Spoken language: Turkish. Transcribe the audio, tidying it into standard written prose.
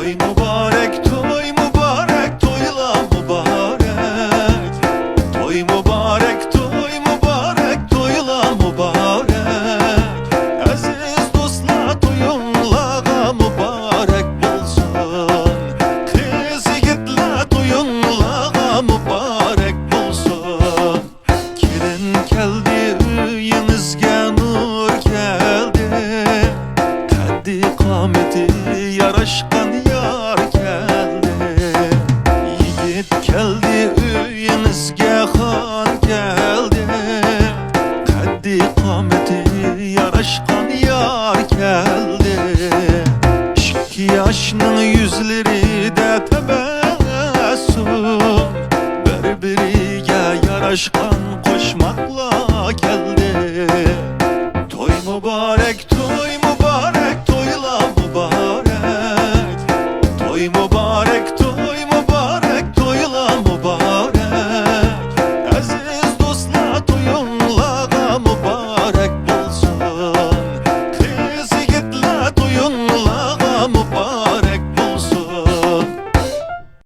Toy mübarek, toy mübarek, toyla mübarek. Toy mübarek, toy mübarek, toyla mübarek. Aziz dostlar, toyunlağa mübarek bolsun. Kız yigitlar, toyunlağa mübarek bolsun. Kelin keldi, uyinizga nur keldi. Kaddi qomati yarashgan yor keldi. Yigit keldi, uyinizga xon keldi. Kaddi qomati yarashgan yor keldi. 2 yoshning yuzlarida tabassum, bir-biriga yarashgan qo'shmoqlar keldi.